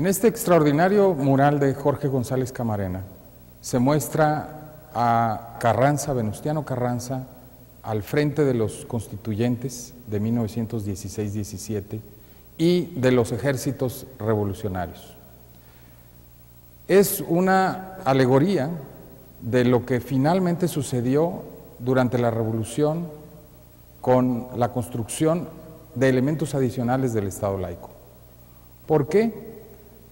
En este extraordinario mural de Jorge González Camarena se muestra a Carranza, Venustiano Carranza, al frente de los constituyentes de 1916-17 y de los ejércitos revolucionarios. Es una alegoría de lo que finalmente sucedió durante la Revolución con la construcción de elementos adicionales del Estado laico. ¿Por qué?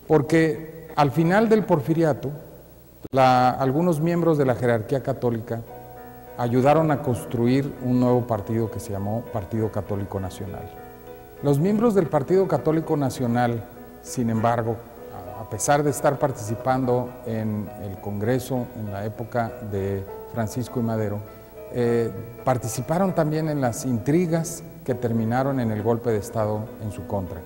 Porque al final del Porfiriato, algunos miembros de la jerarquía católica ayudaron a construir un nuevo partido que se llamó Partido Católico Nacional. Los miembros del Partido Católico Nacional, sin embargo, a pesar de estar participando en el Congreso en la época de Francisco I. Madero, participaron también en las intrigas que terminaron en el golpe de Estado en su contra.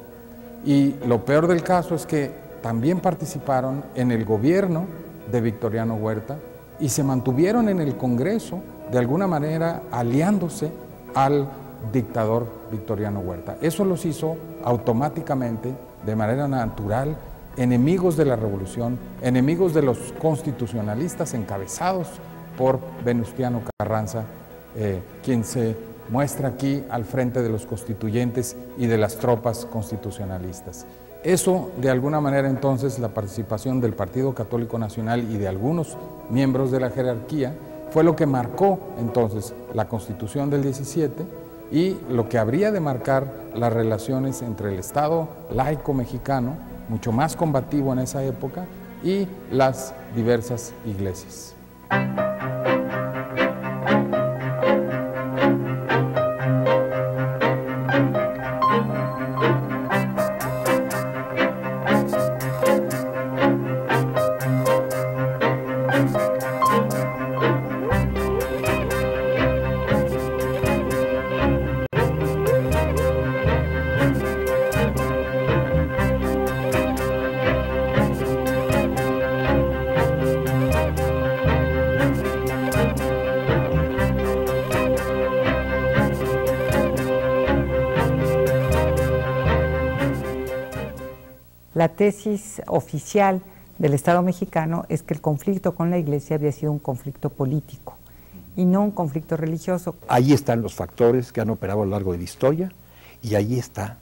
Y lo peor del caso es que también participaron en el gobierno de Victoriano Huerta y se mantuvieron en el Congreso, de alguna manera aliándose al dictador Victoriano Huerta. Eso los hizo automáticamente, de manera natural, enemigos de la revolución, enemigos de los constitucionalistas encabezados por Venustiano Carranza, quien se muestra aquí al frente de los constituyentes y de las tropas constitucionalistas. Eso, de alguna manera, entonces, la participación del Partido Católico Nacional y de algunos miembros de la jerarquía fue lo que marcó, entonces, la Constitución del 17 y lo que habría de marcar las relaciones entre el Estado laico mexicano, mucho más combativo en esa época, y las diversas iglesias. La tesis oficial del Estado mexicano es que el conflicto con la Iglesia había sido un conflicto político y no un conflicto religioso. Ahí están los factores que han operado a lo largo de la historia y ahí está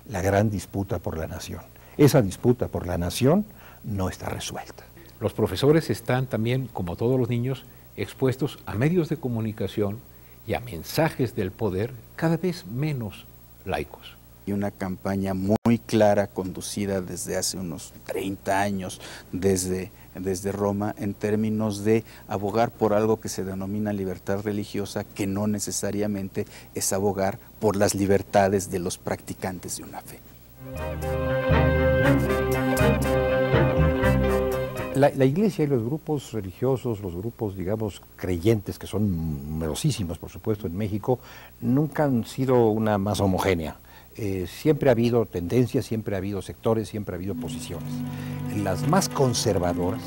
la gran disputa por la nación. Esa disputa por la nación no está resuelta. Los profesores están también, como todos los niños, expuestos a medios de comunicación y a mensajes del poder cada vez menos laicos. Y una campaña muy clara, conducida desde hace unos 30 años, desde Roma, en términos de abogar por algo que se denomina libertad religiosa, que no necesariamente es abogar por las libertades de los practicantes de una fe. La Iglesia y los grupos religiosos, los grupos, digamos, creyentes, que son numerosísimos, por supuesto, en México, nunca han sido una masa homogénea. Siempre ha habido tendencias, siempre ha habido sectores, siempre ha habido posiciones. Las más conservadoras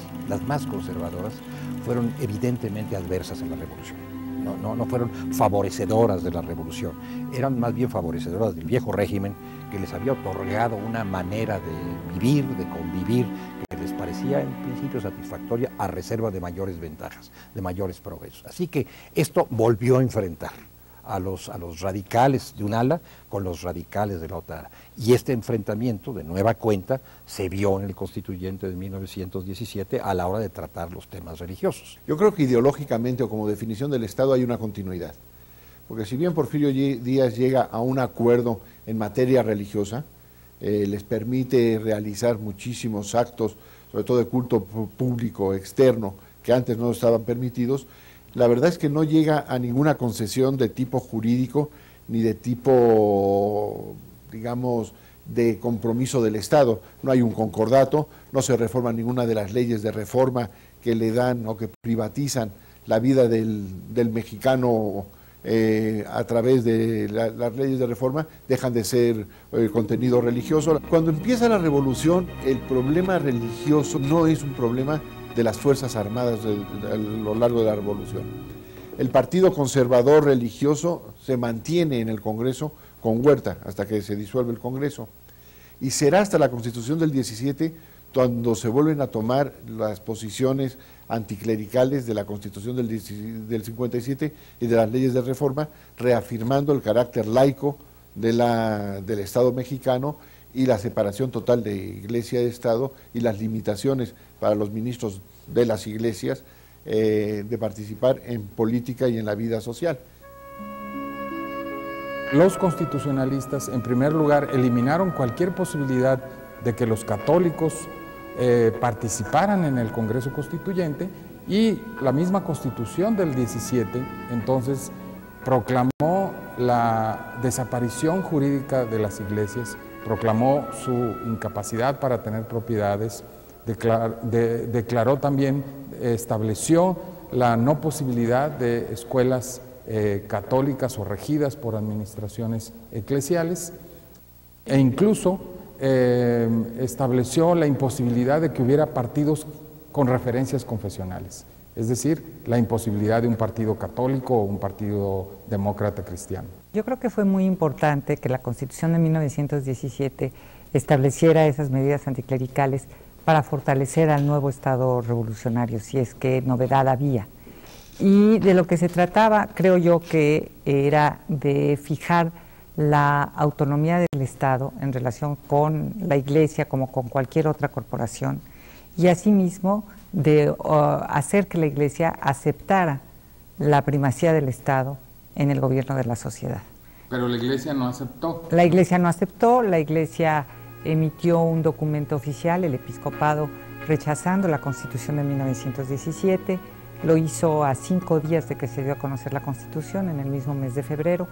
fueron evidentemente adversas en la revolución. No fueron favorecedoras de la revolución, eran más bien favorecedoras del viejo régimen que les había otorgado una manera de vivir, de convivir, que les parecía en principio satisfactoria a reserva de mayores ventajas, de mayores progresos. Así que esto volvió a enfrentar a los radicales de un ala con los radicales de la otra ala. Y este enfrentamiento, de nueva cuenta, se vio en el Constituyente de 1917 a la hora de tratar los temas religiosos. Yo creo que ideológicamente o como definición del Estado hay una continuidad. Porque si bien Porfirio Díaz llega a un acuerdo en materia religiosa, les permite realizar muchísimos actos, sobre todo de culto público externo, que antes no estaban permitidos, la verdad es que no llega a ninguna concesión de tipo jurídico ni de tipo, digamos, de compromiso del Estado. No hay un concordato, no se reforma ninguna de las leyes de reforma que le dan o que privatizan la vida del mexicano a través de las leyes de reforma, dejan de ser contenido religioso. Cuando empieza la revolución, el problema religioso no es un problema de las Fuerzas Armadas a lo largo de la revolución. El Partido Conservador Religioso se mantiene en el Congreso con Huerta hasta que se disuelve el Congreso. y será hasta la Constitución del 17 cuando se vuelven a tomar las posiciones anticlericales de la Constitución del 57 y de las leyes de reforma, reafirmando el carácter laico del Estado mexicano y la separación total de Iglesia y Estado y las limitaciones para los ministros de las iglesias de participar en política y en la vida social. Los constitucionalistas, en primer lugar, eliminaron cualquier posibilidad de que los católicos participaran en el Congreso Constituyente, y la misma Constitución del 17 entonces proclamó la desaparición jurídica de las iglesias, proclamó su incapacidad para tener propiedades, declaró también, estableció la no posibilidad de escuelas católicas o regidas por administraciones eclesiales, e incluso estableció la imposibilidad de que hubiera partidos con referencias confesionales, es decir, la imposibilidad de un partido católico o un partido demócrata cristiano. Yo creo que fue muy importante que la Constitución de 1917 estableciera esas medidas anticlericales para fortalecer al nuevo Estado revolucionario, si es que novedad había. Y de lo que se trataba, creo yo, que era de fijar la autonomía del Estado en relación con la Iglesia como con cualquier otra corporación, y asimismo de hacer que la Iglesia aceptara la primacía del Estado en el gobierno de la sociedad. Pero la Iglesia no aceptó. La Iglesia no aceptó, la Iglesia emitió un documento oficial, el episcopado, rechazando la Constitución de 1917, lo hizo a 5 días de que se dio a conocer la Constitución, en el mismo mes de febrero,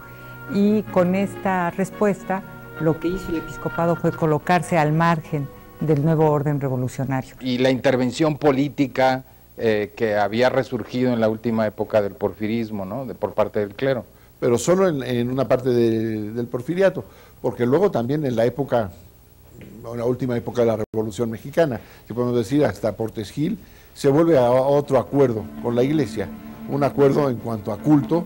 y con esta respuesta lo que hizo el episcopado fue colocarse al margen del nuevo orden revolucionario. Y la intervención política que había resurgido en la última época del porfirismo, ¿no?, por parte del clero. Pero solo en una parte del porfiriato, porque luego también en la época, en la última época de la Revolución Mexicana, que podemos decir hasta Portes Gil, se vuelve a otro acuerdo con la Iglesia, un acuerdo en cuanto a culto,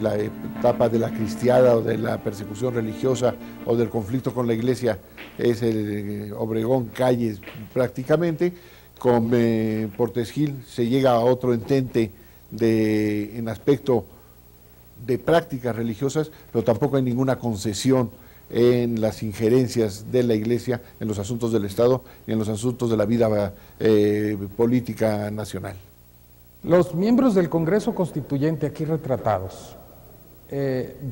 la etapa de la cristiada o de la persecución religiosa o del conflicto con la Iglesia es el Obregón Calles prácticamente. Con Portes Gil se llega a otro entente en aspecto de prácticas religiosas, pero tampoco hay ninguna concesión en las injerencias de la Iglesia en los asuntos del Estado y en los asuntos de la vida política nacional. Los miembros del Congreso Constituyente aquí retratados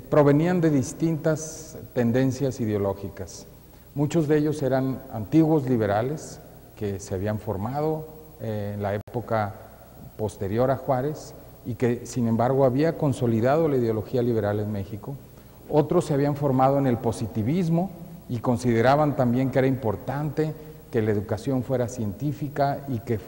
provenían de distintas tendencias ideológicas. Muchos de ellos eran antiguos liberales que se habían formado en la época posterior a Juárez y que sin embargo había consolidado la ideología liberal en México. Otros se habían formado en el positivismo y consideraban también que era importante que la educación fuera científica y que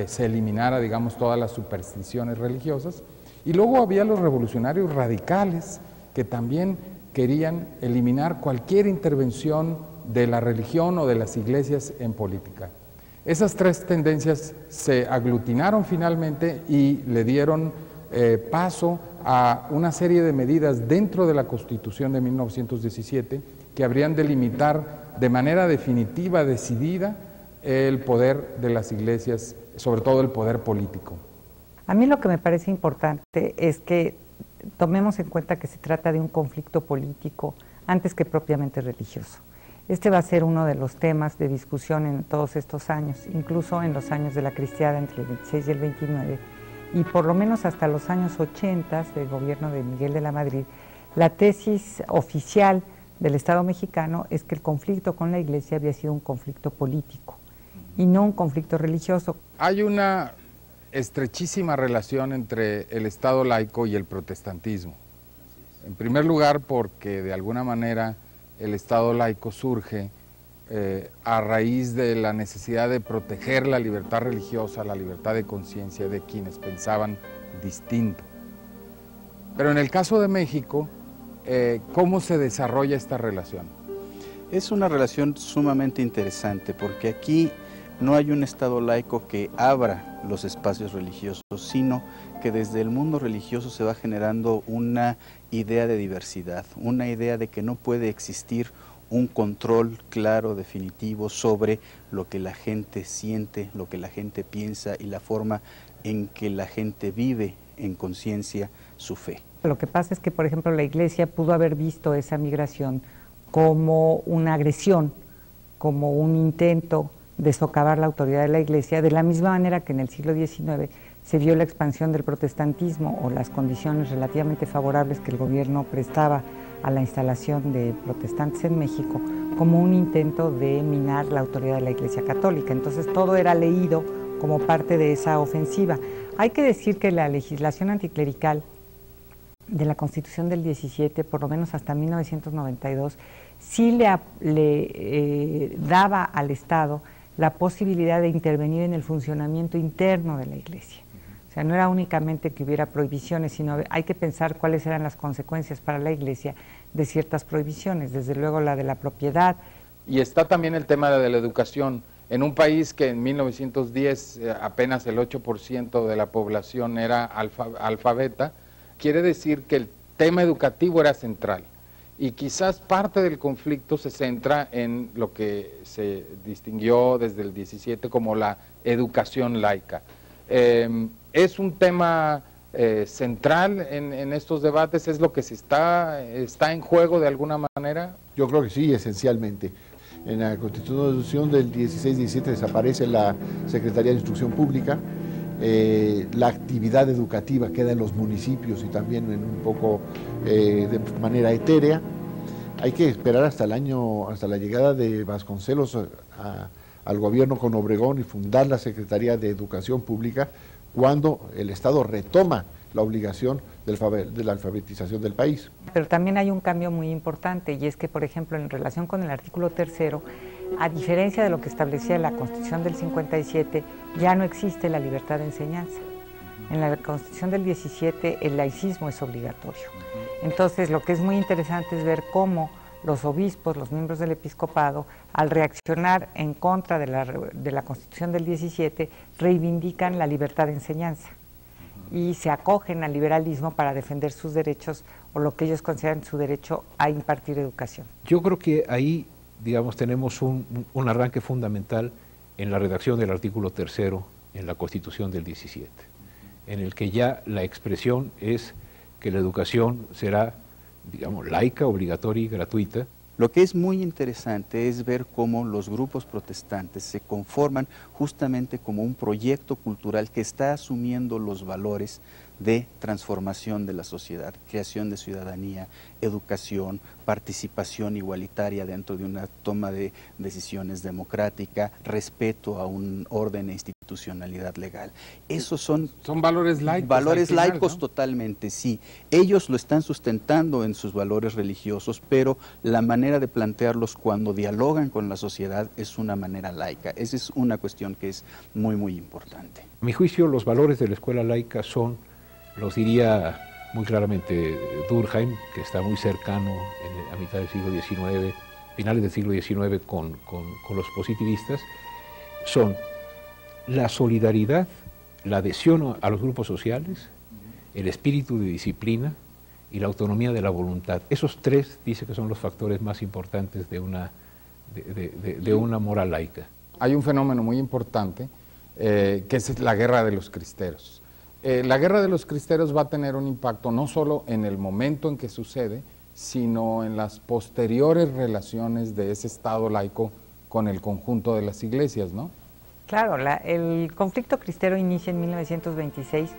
se eliminara, digamos, todas las supersticiones religiosas. Y luego había los revolucionarios radicales que también querían eliminar cualquier intervención de la religión o de las iglesias en política. Esas tres tendencias se aglutinaron finalmente y le dieron paso a una serie de medidas dentro de la Constitución de 1917 que habrían de limitar de manera definitiva, decidida, el poder de las iglesias, sobre todo el poder político. A mí lo que me parece importante es que tomemos en cuenta que se trata de un conflicto político antes que propiamente religioso. Este va a ser uno de los temas de discusión en todos estos años, incluso en los años de la cristiada entre el 26 y el 29, y por lo menos hasta los años 80 del gobierno de Miguel de la Madrid. La tesis oficial del Estado mexicano es que el conflicto con la Iglesia había sido un conflicto político y no un conflicto religioso. Hay una estrechísima relación entre el Estado laico y el protestantismo. En primer lugar, porque de alguna manera el Estado laico surge a raíz de la necesidad de proteger la libertad religiosa, la libertad de conciencia de quienes pensaban distinto. Pero en el caso de México, ¿cómo se desarrolla esta relación? Es una relación sumamente interesante porque aquí no hay un Estado laico que abra los espacios religiosos, sino que desde el mundo religioso se va generando una idea de diversidad, una idea de que no puede existir un control claro, definitivo sobre lo que la gente siente, lo que la gente piensa y la forma en que la gente vive en conciencia su fe. Lo que pasa es que, por ejemplo, la Iglesia pudo haber visto esa migración como una agresión, como un intento de socavar la autoridad de la Iglesia, de la misma manera que en el siglo XIX se vio la expansión del protestantismo o las condiciones relativamente favorables que el gobierno prestaba a la instalación de protestantes en México como un intento de minar la autoridad de la Iglesia Católica. Entonces todo era leído como parte de esa ofensiva. Hay que decir que la legislación anticlerical de la Constitución del 17, por lo menos hasta 1992, sí le daba al Estado la posibilidad de intervenir en el funcionamiento interno de la Iglesia. O sea, no era únicamente que hubiera prohibiciones, sino hay que pensar cuáles eran las consecuencias para la Iglesia de ciertas prohibiciones, desde luego la de la propiedad. Y está también el tema de la educación. En un país que en 1910 apenas el 8% de la población era alfabeta, quiere decir que el tema educativo era central. Y quizás parte del conflicto se centra en lo que se distinguió desde el 17 como la educación laica. ¿Es un tema central en estos debates? ¿Es lo que se está en juego de alguna manera? Yo creo que sí, esencialmente. En la Constitución del 16-17 desaparece la Secretaría de Instrucción Pública, la actividad educativa queda en los municipios y también en un poco de manera etérea. Hay que esperar hasta la llegada de Vasconcelos al gobierno con Obregón y fundar la Secretaría de Educación Pública, cuando el Estado retoma la obligación de la alfabetización del país. Pero también hay un cambio muy importante, y es que, por ejemplo, en relación con el artículo 3º, a diferencia de lo que establecía la Constitución del 57, ya no existe la libertad de enseñanza. En la Constitución del 17 el laicismo es obligatorio. Entonces, lo que es muy interesante es ver cómo los obispos, los miembros del episcopado, al reaccionar en contra de la Constitución del 17, reivindican la libertad de enseñanza y se acogen al liberalismo para defender sus derechos o lo que ellos consideran su derecho a impartir educación. Yo creo que ahí, digamos, tenemos un arranque fundamental en la redacción del artículo 3º en la Constitución del 17, en el que ya la expresión es que la educación será, digamos, laica, obligatoria y gratuita. Lo que es muy interesante es ver cómo los grupos protestantes se conforman justamente como un proyecto cultural que está asumiendo los valores de transformación de la sociedad, creación de ciudadanía, educación, participación igualitaria dentro de una toma de decisiones democrática, respeto a un orden e institucionalidad legal. Esos son valores laicos. Valores final, laicos, ¿no? Totalmente, sí. Ellos lo están sustentando en sus valores religiosos, pero la manera de plantearlos cuando dialogan con la sociedad es una manera laica. Esa es una cuestión que es muy, muy importante. A mi juicio, los valores de la escuela laica son, los diría muy claramente Durkheim, que está muy cercano a mitad del siglo XIX, finales del siglo XIX con los positivistas, son la solidaridad, la adhesión a los grupos sociales, el espíritu de disciplina y la autonomía de la voluntad. Esos tres dice que son los factores más importantes de una moral laica. Hay un fenómeno muy importante que es la guerra de los cristeros. La guerra de los cristeros va a tener un impacto no solo en el momento en que sucede, sino en las posteriores relaciones de ese Estado laico con el conjunto de las iglesias, ¿no? Claro, el conflicto cristero inicia en 1926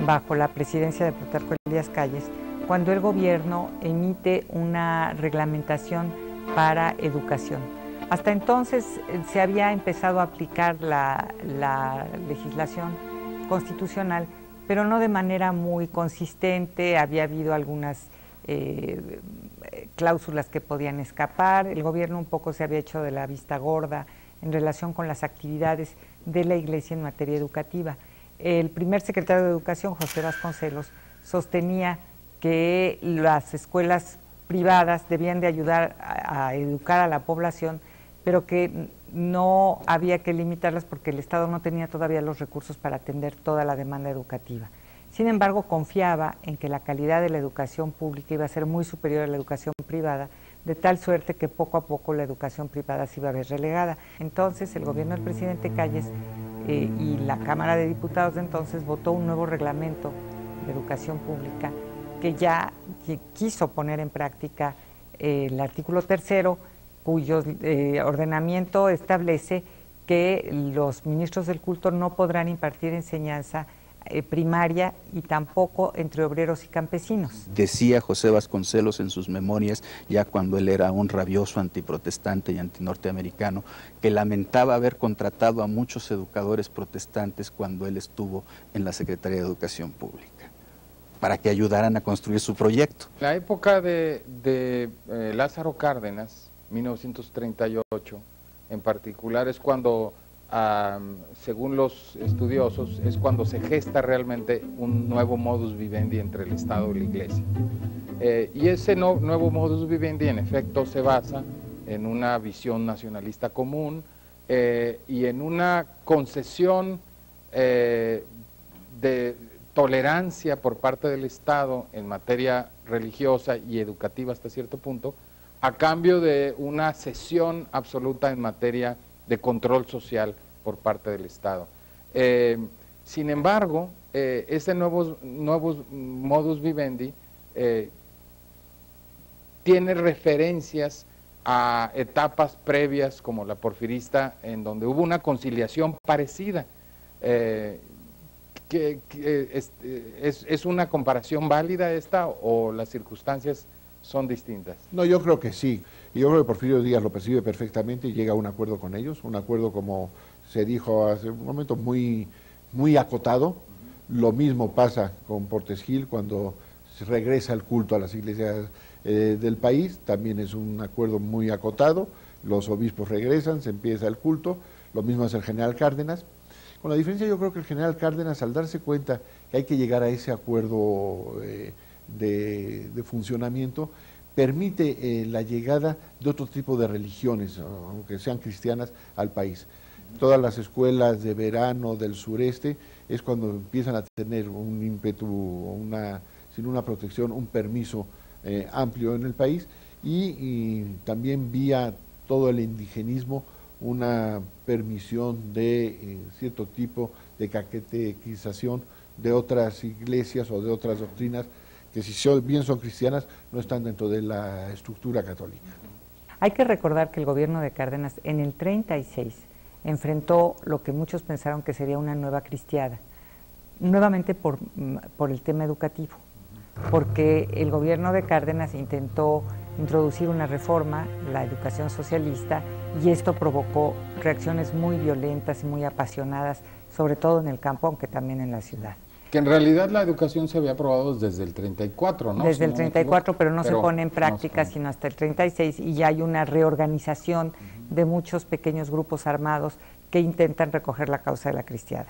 bajo la presidencia de Plutarco Elías Calles, cuando el gobierno emite una reglamentación para educación. Hasta entonces se había empezado a aplicar la legislación constitucional, pero no de manera muy consistente. Había habido algunas cláusulas que podían escapar. El gobierno un poco se había hecho de la vista gorda en relación con las actividades de la Iglesia en materia educativa. El primer secretario de Educación, José Vasconcelos, sostenía que las escuelas privadas debían de ayudar a educar a la población, pero que no había que limitarlas porque el Estado no tenía todavía los recursos para atender toda la demanda educativa. Sin embargo, confiaba en que la calidad de la educación pública iba a ser muy superior a la educación privada, de tal suerte que poco a poco la educación privada se iba a ver relegada. Entonces el gobierno del presidente Calles y la Cámara de Diputados de entonces votó un nuevo reglamento de educación pública que ya quiso poner en práctica el artículo 3º, cuyo ordenamiento establece que los ministros del culto no podrán impartir enseñanza primaria y tampoco entre obreros y campesinos. Decía José Vasconcelos en sus memorias, ya cuando él era un rabioso antiprotestante y antinorteamericano, que lamentaba haber contratado a muchos educadores protestantes cuando él estuvo en la Secretaría de Educación Pública, para que ayudaran a construir su proyecto. La época de Lázaro Cárdenas, 1938, en particular, es cuando, según los estudiosos, es cuando se gesta realmente un nuevo modus vivendi entre el Estado y la Iglesia. Y ese nuevo modus vivendi, en efecto, se basa en una visión nacionalista común y en una concesión de tolerancia por parte del Estado en materia religiosa y educativa hasta cierto punto, a cambio de una cesión absoluta en materia de control social por parte del Estado. Sin embargo, ese nuevo modus vivendi tiene referencias a etapas previas como la porfirista, en donde hubo una conciliación parecida. ¿Es una comparación válida esta o las circunstancias son distintas? No, yo creo que sí. Y yo creo que Porfirio Díaz lo percibe perfectamente y llega a un acuerdo con ellos, un acuerdo, como se dijo hace un momento, muy acotado. Lo mismo pasa con Portes Gil cuando se regresa el culto a las iglesias del país, también es un acuerdo muy acotado, los obispos regresan, se empieza el culto, lo mismo hace el general Cárdenas. Con la diferencia, yo creo que el general Cárdenas, al darse cuenta que hay que llegar a ese acuerdo de funcionamiento, permite la llegada de otro tipo de religiones, aunque sean cristianas, al país. Todas las escuelas de verano del sureste es cuando empiezan a tener un ímpetu, sin una protección, un permiso amplio en el país y también vía todo el indigenismo, una permisión de cierto tipo de catequización de otras iglesias o de otras doctrinas que, si bien son cristianas, no están dentro de la estructura católica. Hay que recordar que el gobierno de Cárdenas en el 36 enfrentó lo que muchos pensaron que sería una nueva cristiada, nuevamente por el tema educativo, porque el gobierno de Cárdenas intentó introducir una reforma, la educación socialista, y esto provocó reacciones muy violentas y muy apasionadas, sobre todo en el campo, aunque también en la ciudad. Que en realidad la educación se había aprobado desde el 34, ¿no? Desde el 34, pero no se pone en práctica sino hasta el 36, y ya hay una reorganización de muchos pequeños grupos armados que intentan recoger la causa de la cristiada.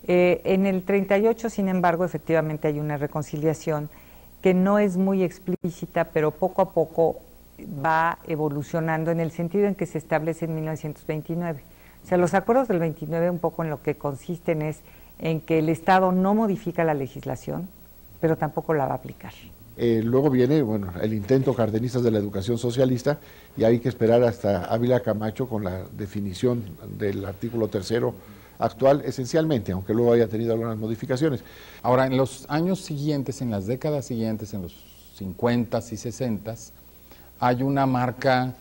En el 38, sin embargo, efectivamente hay una reconciliación que no es muy explícita, pero poco a poco va evolucionando en el sentido en que se establece en 1929. O sea, los acuerdos del 29 un poco en lo que consisten es en que el Estado no modifica la legislación, pero tampoco la va a aplicar. Luego viene, bueno, el intento cardenista de la educación socialista, y hay que esperar hasta Ávila Camacho con la definición del artículo 3º actual, esencialmente, aunque luego haya tenido algunas modificaciones. Ahora, en los años siguientes, en las décadas siguientes, en los 50s y 60s, hay una marca,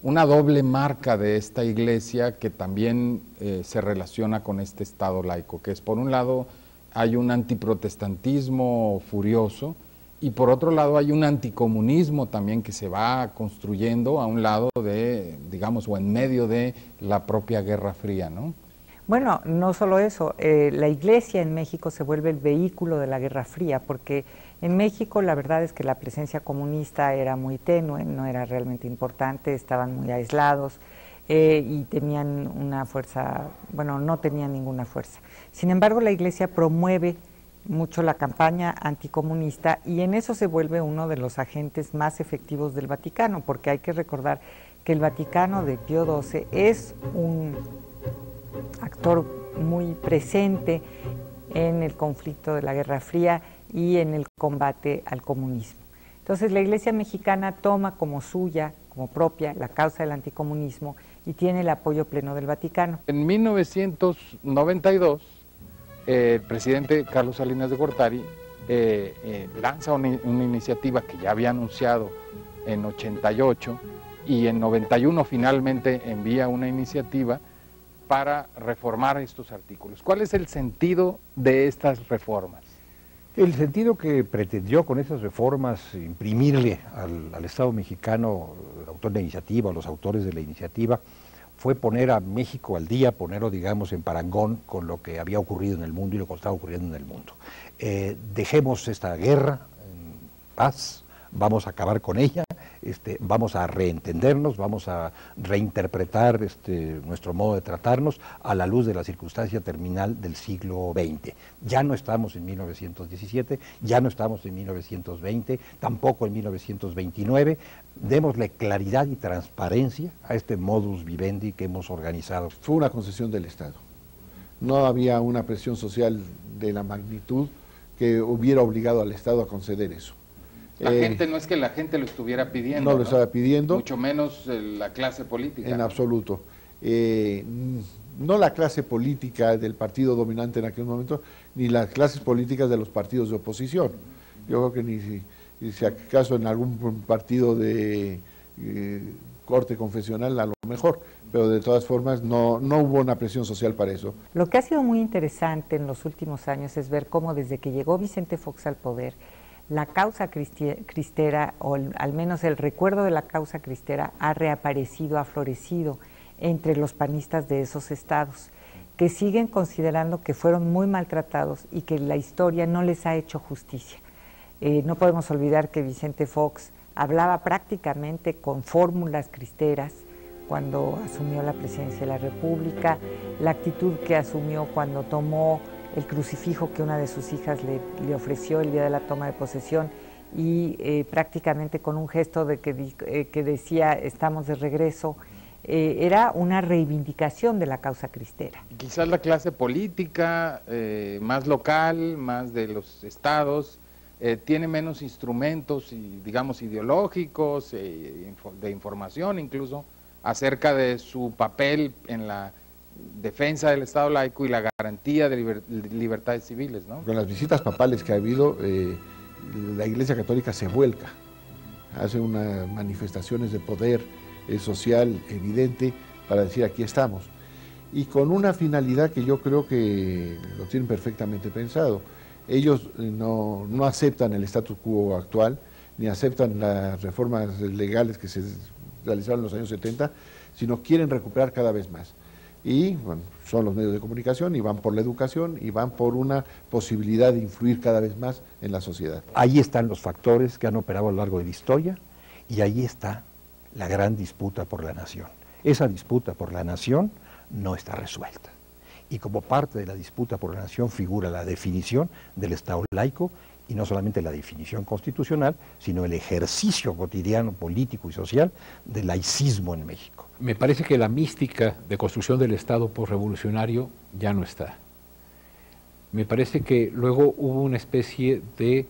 una doble marca de esta iglesia que también se relaciona con este Estado laico, que es, por un lado, hay un antiprotestantismo furioso, y por otro lado hay un anticomunismo también que se va construyendo a un lado de, digamos, o en medio de la propia Guerra Fría, ¿no? Bueno, no solo eso, la iglesia en México se vuelve el vehículo de la Guerra Fría, porque en México la verdad es que la presencia comunista era muy tenue, no era realmente importante, estaban muy aislados y tenían una fuerza, bueno, no tenían ninguna fuerza. Sin embargo, la iglesia promueve mucho la campaña anticomunista y en eso se vuelve uno de los agentes más efectivos del Vaticano, porque hay que recordar que el Vaticano de Pío XII es un actor muy presente en el conflicto de la Guerra Fría y en el combate al comunismo. Entonces la Iglesia mexicana toma como suya como propia la causa del anticomunismo y tiene el apoyo pleno del Vaticano. En 1992, el presidente Carlos Salinas de Gortari lanza una iniciativa que ya había anunciado en 88 y en 91 finalmente envía una iniciativa para reformar estos artículos. ¿Cuál es el sentido de estas reformas? El sentido que pretendió con esas reformas imprimirle al Estado mexicano, el autor de la iniciativa, los autores de la iniciativa, fue poner a México al día, ponerlo, digamos, en parangón con lo que había ocurrido en el mundo y lo que estaba ocurriendo en el mundo. Dejemos esta guerra en paz, vamos a acabar con ella, vamos a reentendernos, vamos a reinterpretar nuestro modo de tratarnos a la luz de la circunstancia terminal del siglo XX. Ya no estamos en 1917, ya no estamos en 1920, tampoco en 1929. Démosle claridad y transparencia a este modus vivendi que hemos organizado. Fue una concesión del Estado. No había una presión social de la magnitud que hubiera obligado al Estado a conceder eso. La gente no es que la gente lo estuviera pidiendo. No lo estaba pidiendo. Mucho menos la clase política. En absoluto. No la clase política del partido dominante en aquel momento, ni las clases políticas de los partidos de oposición. Yo creo que ni si acaso en algún partido de corte confesional a lo mejor, pero de todas formas no hubo una presión social para eso. Lo que ha sido muy interesante en los últimos años es ver cómo desde que llegó Vicente Fox al poder, la causa cristera, o al menos el recuerdo de la causa cristera, ha reaparecido, ha florecido entre los panistas de esos estados, que siguen considerando que fueron muy maltratados y que la historia no les ha hecho justicia. No podemos olvidar que Vicente Fox hablaba prácticamente con fórmulas cristeras cuando asumió la presidencia de la República, la actitud que asumió cuando tomó el crucifijo que una de sus hijas le ofreció el día de la toma de posesión y prácticamente con un gesto de que decía estamos de regreso, era una reivindicación de la causa cristera. Quizás la clase política más local, más de los estados, tiene menos instrumentos, digamos, ideológicos, de información incluso, acerca de su papel en la defensa del Estado laico y la garantía de libertades civiles, ¿no? Con las visitas papales que ha habido, la Iglesia Católica se vuelca, hace unas manifestaciones de poder social evidente para decir aquí estamos, y con una finalidad que yo creo que lo tienen perfectamente pensado. Ellos no aceptan el status quo actual, ni aceptan las reformas legales que se realizaron en los años 70, sino quieren recuperar cada vez más. Y bueno, son los medios de comunicación y van por la educación y van por una posibilidad de influir cada vez más en la sociedad. Ahí están los factores que han operado a lo largo de la historia y ahí está la gran disputa por la nación. Esa disputa por la nación no está resuelta. Y como parte de la disputa por la nación figura la definición del Estado laico, y no solamente la definición constitucional, sino el ejercicio cotidiano político y social del laicismo en México. Me parece que la mística de construcción del Estado posrevolucionario ya no está. Me parece que luego hubo una especie de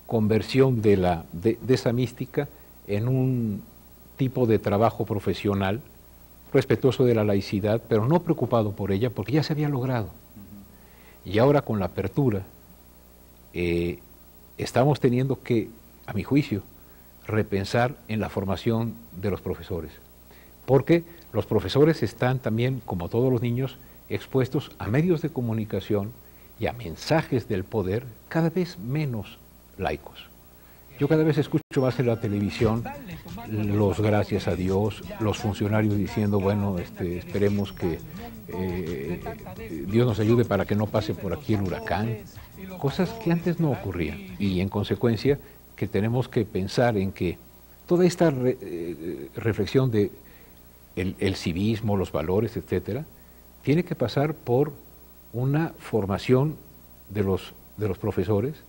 conversión de esa mística en un tipo de trabajo profesional respetuoso de la laicidad, pero no preocupado por ella, porque ya se había logrado. Y ahora con la apertura, estamos teniendo que, a mi juicio, repensar en la formación de los profesores, porque los profesores están también, como todos los niños, expuestos a medios de comunicación y a mensajes del poder cada vez menos laicos. Yo cada vez escucho más en la televisión los gracias a Dios, los funcionarios diciendo, bueno, esperemos que Dios nos ayude para que no pase por aquí el huracán, cosas que antes no ocurrían. Y en consecuencia que tenemos que pensar en que toda esta reflexión de el civismo, los valores, etcétera, tiene que pasar por una formación de los profesores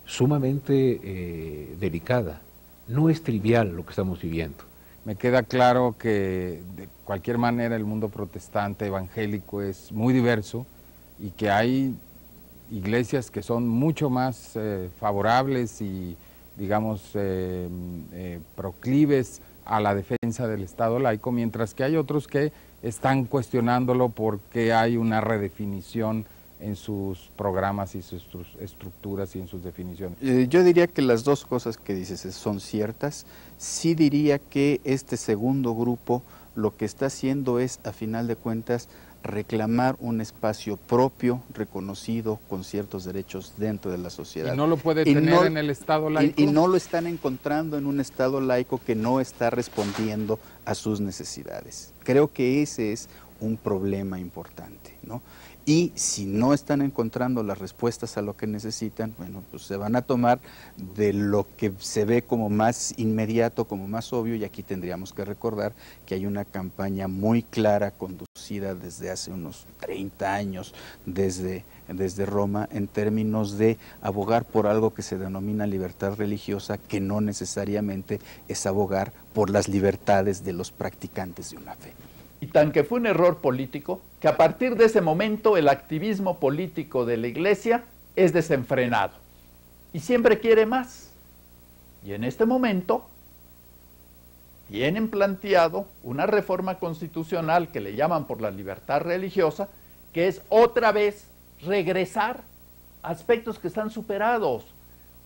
sumamente delicada. No es trivial lo que estamos viviendo. Me queda claro que de cualquier manera el mundo protestante evangélico es muy diverso y que hay iglesias que son mucho más favorables y, digamos, proclives a la defensa del Estado laico, mientras que hay otros que están cuestionándolo porque hay una redefinición en sus programas y sus estructuras y en sus definiciones. Yo diría que las dos cosas que dices son ciertas. Sí diría que este segundo grupo lo que está haciendo es, a final de cuentas, reclamar un espacio propio, reconocido, con ciertos derechos dentro de la sociedad. ¿Y no lo puede tener en el Estado laico? Y no lo están encontrando en un Estado laico que no está respondiendo a sus necesidades. Creo que ese es un problema importante, ¿no? Y si no están encontrando las respuestas a lo que necesitan, bueno, pues se van a tomar de lo que se ve como más inmediato, como más obvio, y aquí tendríamos que recordar que hay una campaña muy clara, conducida desde hace unos 30 años, desde Roma, en términos de abogar por algo que se denomina libertad religiosa, que no necesariamente es abogar por las libertades de los practicantes de una fe. Y tan que fue un error político, que a partir de ese momento el activismo político de la Iglesia es desenfrenado y siempre quiere más. Y en este momento tienen planteado una reforma constitucional que le llaman por la libertad religiosa, que es otra vez regresar a aspectos que están superados.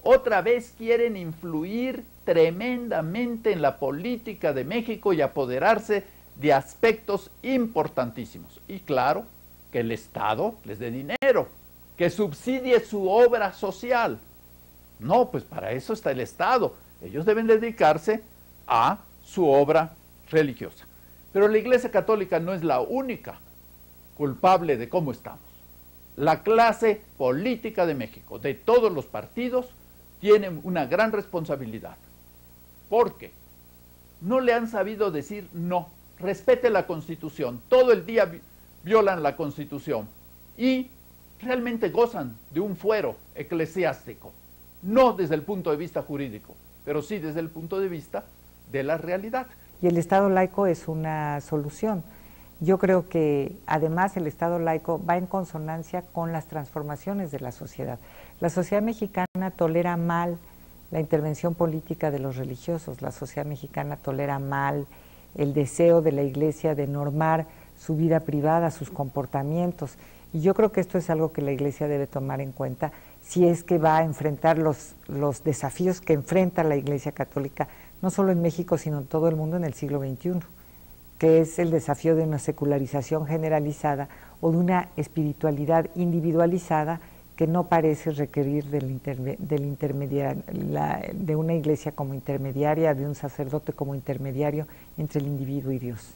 Otra vez quieren influir tremendamente en la política de México y apoderarse de aspectos importantísimos. Y claro, que el Estado les dé dinero, que subsidie su obra social. No, pues para eso está el Estado. Ellos deben dedicarse a su obra religiosa. Pero la Iglesia Católica no es la única culpable de cómo estamos. La clase política de México, de todos los partidos, tiene una gran responsabilidad. Porque no le han sabido decir no. Respete la Constitución, todo el día violan la Constitución y realmente gozan de un fuero eclesiástico, no desde el punto de vista jurídico, pero sí desde el punto de vista de la realidad. Y el Estado laico es una solución. Yo creo que además el Estado laico va en consonancia con las transformaciones de la sociedad. La sociedad mexicana tolera mal la intervención política de los religiosos, la sociedad mexicana tolera mal el deseo de la Iglesia de normar su vida privada, sus comportamientos. Y yo creo que esto es algo que la Iglesia debe tomar en cuenta si es que va a enfrentar los desafíos que enfrenta la Iglesia Católica, no solo en México, sino en todo el mundo en el siglo XXI, que es el desafío de una secularización generalizada o de una espiritualidad individualizada que no parece requerir de una iglesia como intermediaria, de un sacerdote como intermediario entre el individuo y Dios.